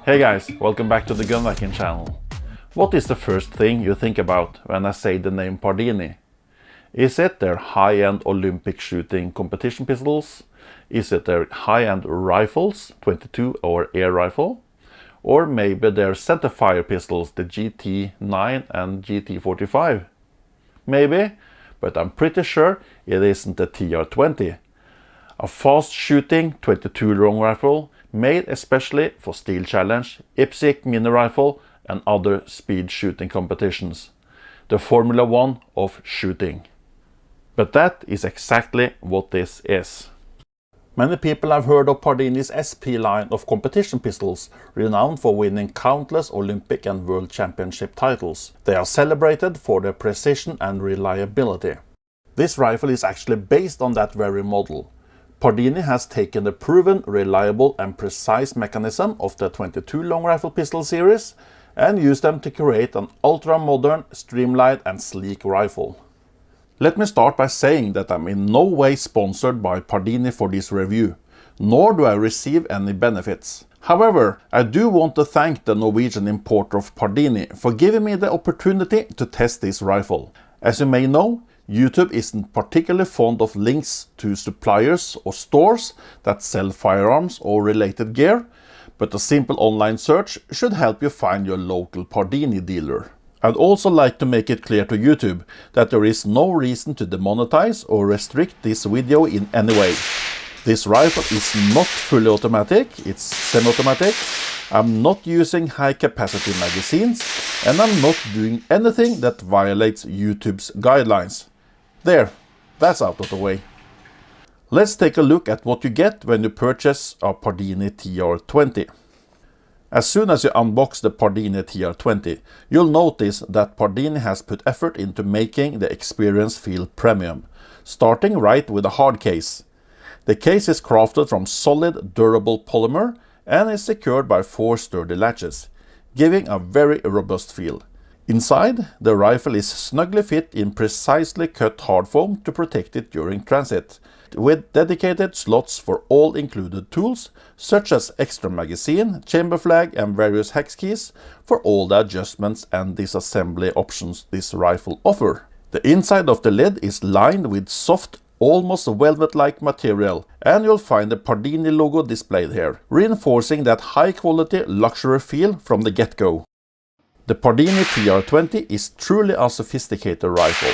Hey guys, welcome back to the Gunvaking channel. What is the first thing you think about when I say the name Pardini? Is it their high-end Olympic shooting competition pistols? Is it their high-end rifles, 22 or air rifle? Or maybe their centerfire pistols, the GT9 and GT45? Maybe, but I'm pretty sure it isn't the TR20. A fast shooting 22 long rifle made especially for Steel Challenge, IPSC Mini Rifle and other speed shooting competitions. The Formula 1 of shooting. But that is exactly what this is. Many people have heard of Pardini's SP line of competition pistols, renowned for winning countless Olympic and World Championship titles. They are celebrated for their precision and reliability. This rifle is actually based on that very model. Pardini has taken the proven, reliable and precise mechanism of the 22 long rifle pistol series and used them to create an ultra-modern, streamlined and sleek rifle. Let me start by saying that I'm in no way sponsored by Pardini for this review, nor do I receive any benefits. However, I do want to thank the Norwegian importer of Pardini for giving me the opportunity to test this rifle. As you may know, YouTube isn't particularly fond of links to suppliers or stores that sell firearms or related gear, but a simple online search should help you find your local Pardini dealer. I'd also like to make it clear to YouTube that there is no reason to demonetize or restrict this video in any way. This rifle is not fully automatic, it's semi-automatic. I'm not using high-capacity magazines, and I'm not doing anything that violates YouTube's guidelines. There, that's out of the way. Let's take a look at what you get when you purchase a Pardini TR20. As soon as you unbox the Pardini TR20, you'll notice that Pardini has put effort into making the experience feel premium, starting right with a hard case. The case is crafted from solid, durable polymer and is secured by 4 sturdy latches, giving a very robust feel. Inside, the rifle is snugly fit in precisely cut hard foam to protect it during transit, with dedicated slots for all included tools, such as extra magazine, chamber flag and various hex keys for all the adjustments and disassembly options this rifle offers. The inside of the lid is lined with soft, almost velvet-like material, and you'll find the Pardini logo displayed here, reinforcing that high-quality luxury feel from the get-go. The Pardini TR20 is truly a sophisticated rifle,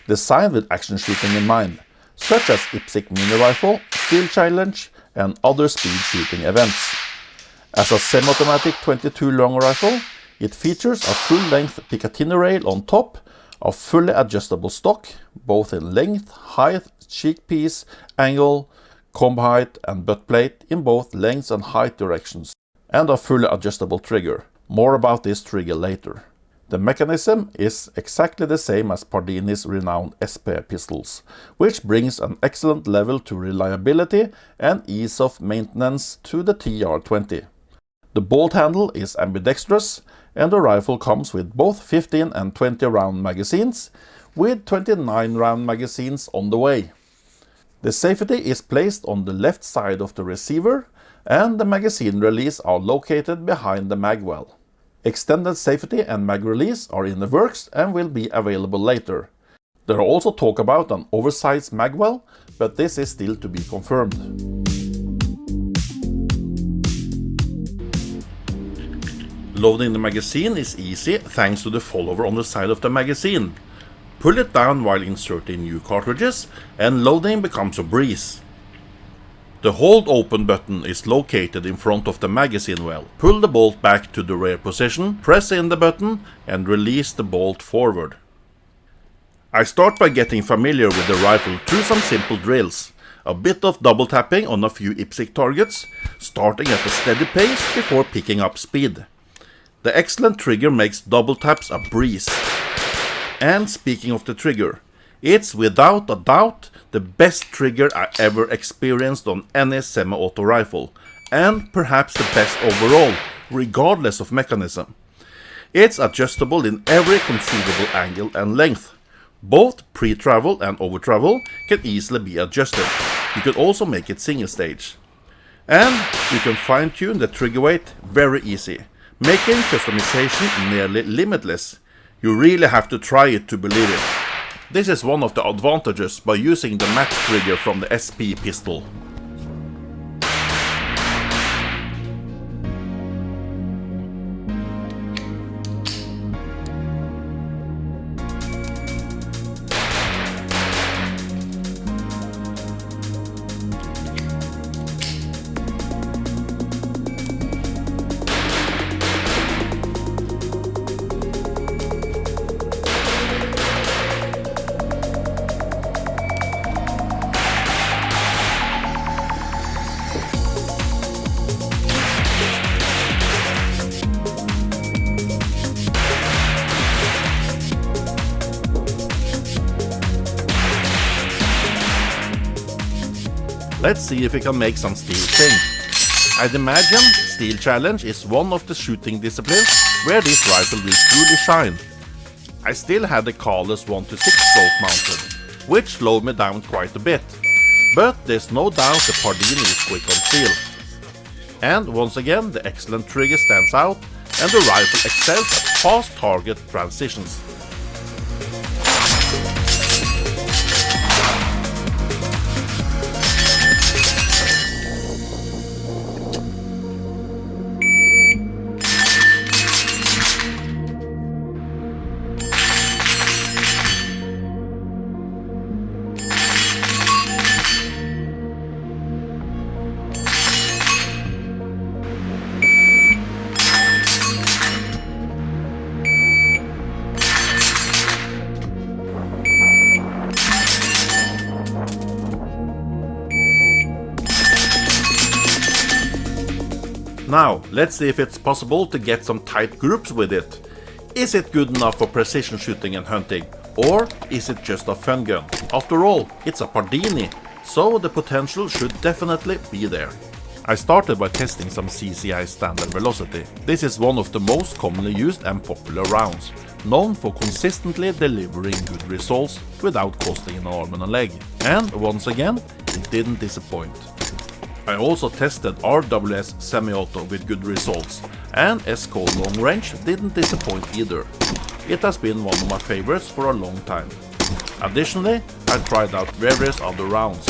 designed with action shooting in mind, such as IPSC Mini Rifle, Steel Challenge and other speed shooting events. As a semi-automatic 22 long rifle, it features a full-length Picatinny Rail on top, a fully adjustable stock, both in length, height, cheek piece, angle, comb height and butt plate in both length and height directions, and a fully adjustable trigger. More about this trigger later. The mechanism is exactly the same as Pardini's renowned SP pistols, which brings an excellent level to reliability and ease of maintenance to the TR20. The bolt handle is ambidextrous, and the rifle comes with both 15 and 20 round magazines, with 29 round magazines on the way. The safety is placed on the left side of the receiver, and the magazine release are located behind the mag well. Extended safety and mag release are in the works and will be available later. There are also talk about an oversized mag well, but this is still to be confirmed. Loading the magazine is easy thanks to the follower on the side of the magazine. Pull it down while inserting new cartridges and loading becomes a breeze. The hold open button is located in front of the magazine well. Pull the bolt back to the rear position, press in the button and release the bolt forward. I start by getting familiar with the rifle through some simple drills. A bit of double tapping on a few IPSC targets, starting at a steady pace before picking up speed. The excellent trigger makes double taps a breeze. And speaking of the trigger, it's without a doubt the best trigger I ever experienced on any semi-auto rifle, and perhaps the best overall, regardless of mechanism. It's adjustable in every conceivable angle and length. Both pre-travel and over-travel can easily be adjusted. You can also make it single stage. And you can fine-tune the trigger weight very easy, making customization nearly limitless. You really have to try it to believe it. This is one of the advantages by using the match trigger from the SP pistol. Let's see if we can make some steel sing. I'd imagine Steel Challenge is one of the shooting disciplines where this rifle will truly shine. I still had the Carless 1-6 scope mounted, which slowed me down quite a bit. But there's no doubt the Pardini is quick on steel. And once again the excellent trigger stands out and the rifle excels at fast target transitions. Now, let's see if it's possible to get some tight groups with it. Is it good enough for precision shooting and hunting? Or is it just a fun gun? After all, it's a Pardini, so the potential should definitely be there. I started by testing some CCI standard velocity. This is one of the most commonly used and popular rounds, known for consistently delivering good results without costing an arm and a leg. And once again, it didn't disappoint. I also tested RWS semi-auto with good results, and SCO long range didn't disappoint either. It has been one of my favorites for a long time. Additionally, I tried out various other rounds,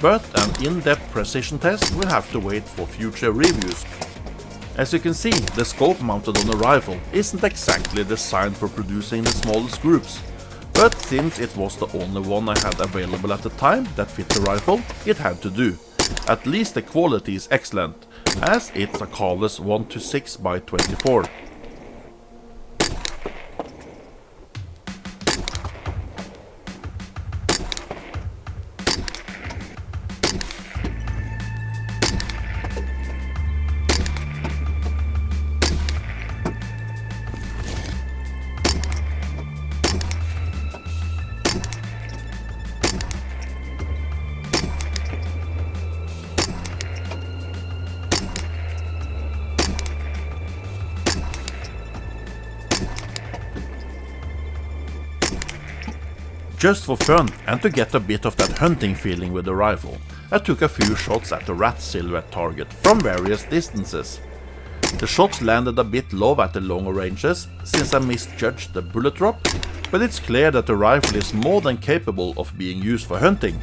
but an in-depth precision test will have to wait for future reviews. As you can see, the scope mounted on the rifle isn't exactly designed for producing the smallest groups, but since it was the only one I had available at the time that fit the rifle, it had to do. At least the quality is excellent, as it's a Carless 1-6x24. Just for fun and to get a bit of that hunting feeling with the rifle, I took a few shots at the rat silhouette target from various distances. The shots landed a bit low at the longer ranges since I misjudged the bullet drop, but it's clear that the rifle is more than capable of being used for hunting.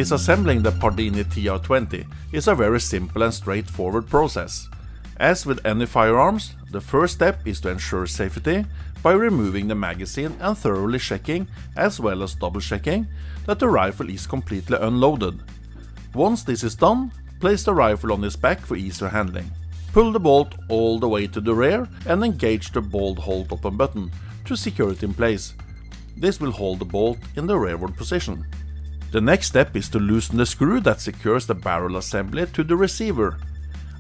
Disassembling the Pardini TR20 is a very simple and straightforward process. As with any firearms, the first step is to ensure safety by removing the magazine and thoroughly checking, as well as double checking, that the rifle is completely unloaded. Once this is done, place the rifle on its back for easier handling. Pull the bolt all the way to the rear and engage the bolt hold open button to secure it in place. This will hold the bolt in the rearward position. The next step is to loosen the screw that secures the barrel assembly to the receiver.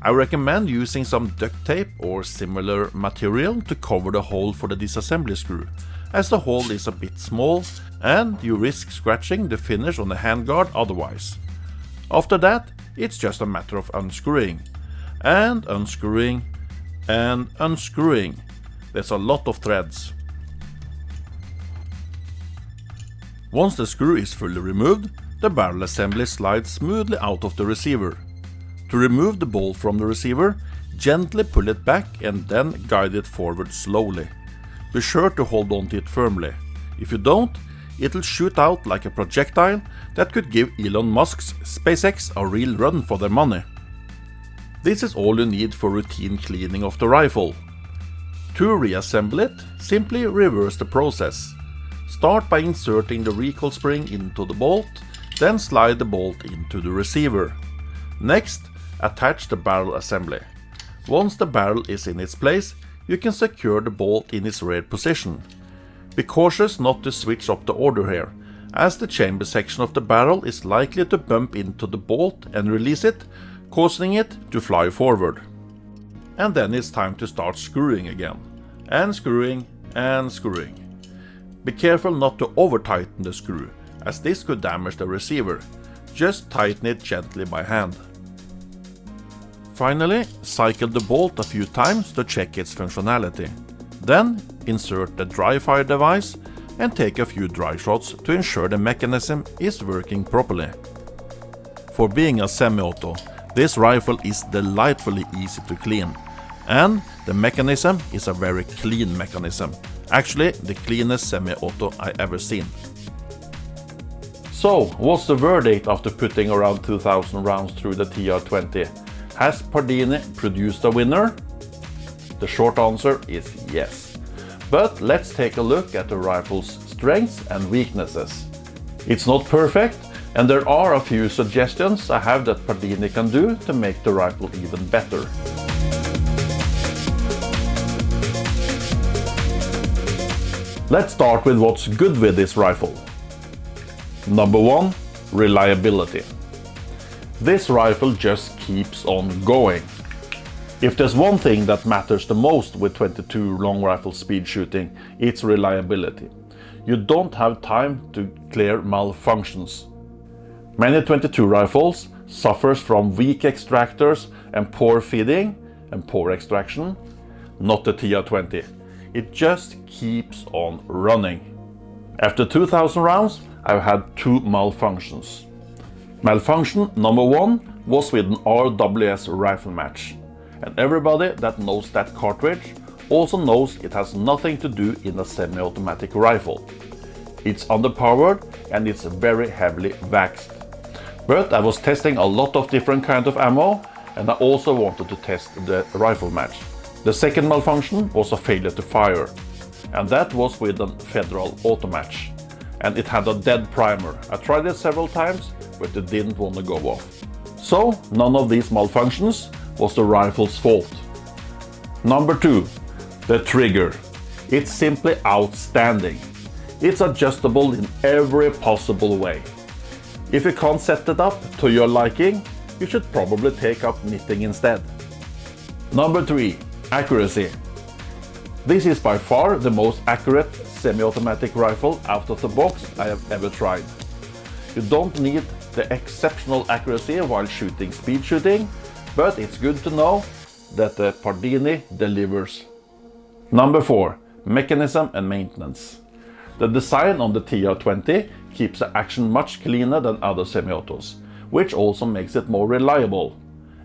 I recommend using some duct tape or similar material to cover the hole for the disassembly screw, as the hole is a bit small and you risk scratching the finish on the handguard otherwise. After that, it's just a matter of unscrewing, and unscrewing, and unscrewing. There's a lot of threads. Once the screw is fully removed, the barrel assembly slides smoothly out of the receiver. To remove the bolt from the receiver, gently pull it back and then guide it forward slowly. Be sure to hold on to it firmly. If you don't, it'll shoot out like a projectile that could give Elon Musk's SpaceX a real run for their money. This is all you need for routine cleaning of the rifle. To reassemble it, simply reverse the process. Start by inserting the recoil spring into the bolt, then slide the bolt into the receiver. Next, attach the barrel assembly. Once the barrel is in its place, you can secure the bolt in its rear position. Be cautious not to switch up the order here, as the chamber section of the barrel is likely to bump into the bolt and release it, causing it to fly forward. And then it's time to start screwing again. And screwing, and screwing. Be careful not to over-tighten the screw, as this could damage the receiver. Just tighten it gently by hand. Finally, cycle the bolt a few times to check its functionality. Then, insert the dry fire device and take a few dry shots to ensure the mechanism is working properly. For being a semi-auto, this rifle is delightfully easy to clean, and the mechanism is a very clean mechanism. Actually, the cleanest semi-auto I ever seen. So, what's the verdict after putting around 2000 rounds through the TR20? Has Pardini produced a winner? The short answer is yes. But let's take a look at the rifle's strengths and weaknesses. It's not perfect, and there are a few suggestions I have that Pardini can do to make the rifle even better. Let's start with what's good with this rifle. Number 1, reliability. This rifle just keeps on going. If there's one thing that matters the most with 22 long rifle speed shooting, it's reliability. You don't have time to clear malfunctions. Many 22 rifles suffers from weak extractors and poor feeding and poor extraction. Not the TR20. It just keeps on running. After 2000 rounds, I've had 2 malfunctions. Malfunction number 1 was with an RWS rifle match. And everybody that knows that cartridge also knows it has nothing to do in a semi-automatic rifle. It's underpowered and it's very heavily waxed. But I was testing a lot of different kinds of ammo, and I also wanted to test the rifle match. The second malfunction was a failure to fire, and that was with a Federal auto match. And it had a dead primer. I tried it several times, but it didn't want to go off. So none of these malfunctions was the rifle's fault. Number 2, the trigger. It's simply outstanding. It's adjustable in every possible way. If you can't set it up to your liking, you should probably take up knitting instead. Number 3, accuracy. This is by far the most accurate semi-automatic rifle out of the box I have ever tried. You don't need the exceptional accuracy while shooting speed shooting, but it's good to know that the Pardini delivers. Number 4, mechanism and maintenance. The design on the TR20 keeps the action much cleaner than other semi-autos, which also makes it more reliable.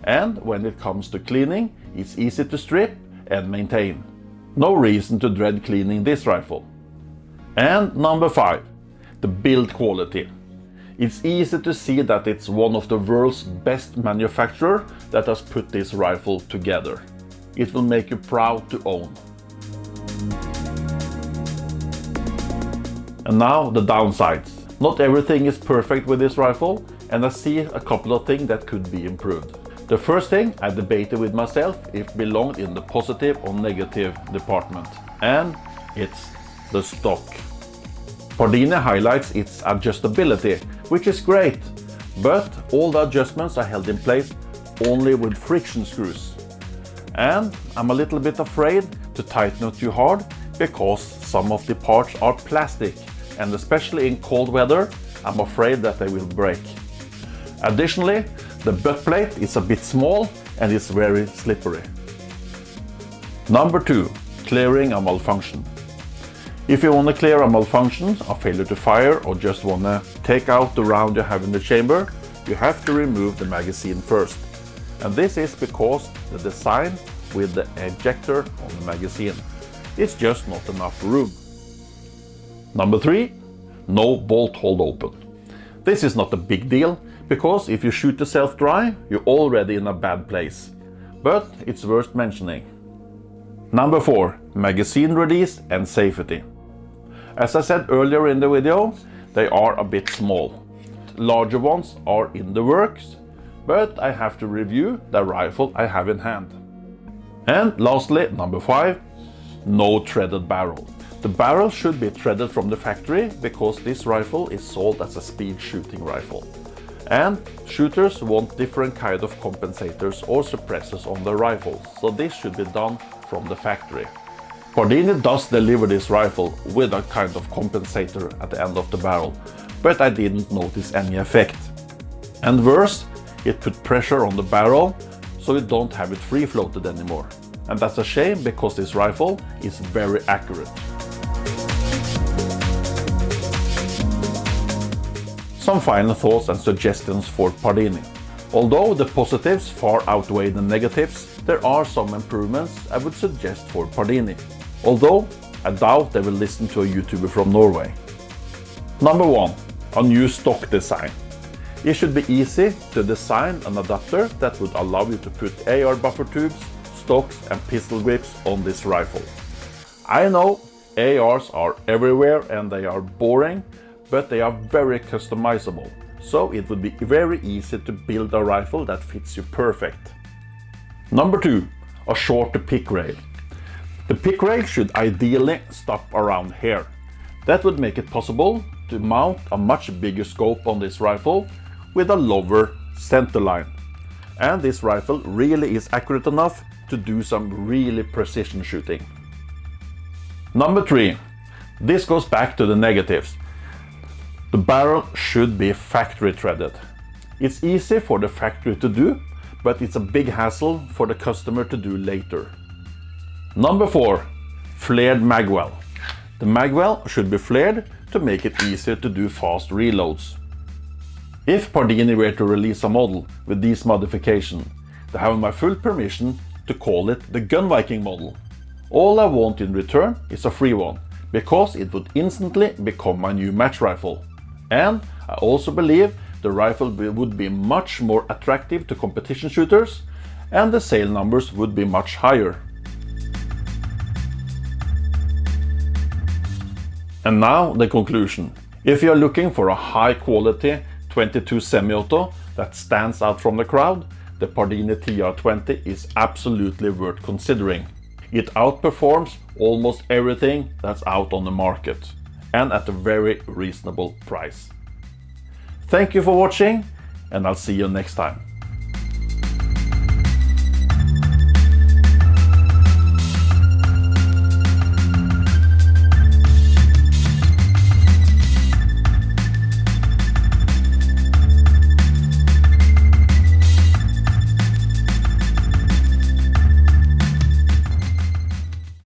And when it comes to cleaning, it's easy to strip and maintain. No reason to dread cleaning this rifle. And number 5, the build quality. It's easy to see that it's one of the world's best manufacturers that has put this rifle together. it will make you proud to own. And now the downsides. Not everything is perfect with this rifle, and I see a couple of things that could be improved. The first thing I debated with myself if it belonged in the positive or negative department, and it's the stock. Pardini highlights its adjustability, which is great, but all the adjustments are held in place only with friction screws. And I'm a little bit afraid to tighten it too hard because some of the parts are plastic, and especially in cold weather, I'm afraid that they will break. Additionally, the butt plate is a bit small and is very slippery. Number 2, clearing a malfunction. If you want to clear a malfunction, a failure to fire, or just want to take out the round you have in the chamber, you have to remove the magazine first. And this is because the design with the ejector on the magazine. It's just not enough room. Number 3, no bolt hold open. This is not a big deal, because if you shoot yourself dry, you're already in a bad place. But it's worth mentioning. Number 4, magazine release and safety. As I said earlier in the video, they are a bit small. Larger ones are in the works, but I have to review the rifle I have in hand. And lastly, number 5, no threaded barrel. The barrel should be threaded from the factory because this rifle is sold as a speed shooting rifle. And shooters want different kind of compensators or suppressors on their rifles, so this should be done from the factory. Pardini does deliver this rifle with a kind of compensator at the end of the barrel, but I didn't notice any effect. And worse, it put pressure on the barrel, so you don't have it free floated anymore. And that's a shame because this rifle is very accurate. Some final thoughts and suggestions for Pardini. Although the positives far outweigh the negatives, there are some improvements I would suggest for Pardini. Although I doubt they will listen to a YouTuber from Norway. Number 1, a new stock design. It should be easy to design an adapter that would allow you to put AR buffer tubes, stocks and pistol grips on this rifle. I know ARs are everywhere and they are boring, but they are very customizable, so it would be very easy to build a rifle that fits you perfect. Number 2, a shorter pick rail. The pick rail should ideally stop around here. That would make it possible to mount a much bigger scope on this rifle with a lower center line. And this rifle really is accurate enough to do some really precision shooting. Number 3, this goes back to the negatives. The barrel should be factory threaded. It's easy for the factory to do, but it's a big hassle for the customer to do later. Number 4, flared magwell. The magwell should be flared to make it easier to do fast reloads. If Pardini were to release a model with these modifications, they have my full permission to call it the Gun Viking model. All I want in return is a free one, because it would instantly become my new match rifle. And I also believe the rifle would be much more attractive to competition shooters, and the sale numbers would be much higher. And now the conclusion. If you are looking for a high quality 22 semi-auto that stands out from the crowd, the Pardini TR20 is absolutely worth considering. It outperforms almost everything that's out on the market, and at a very reasonable price. Thank you for watching, and I'll see you next time.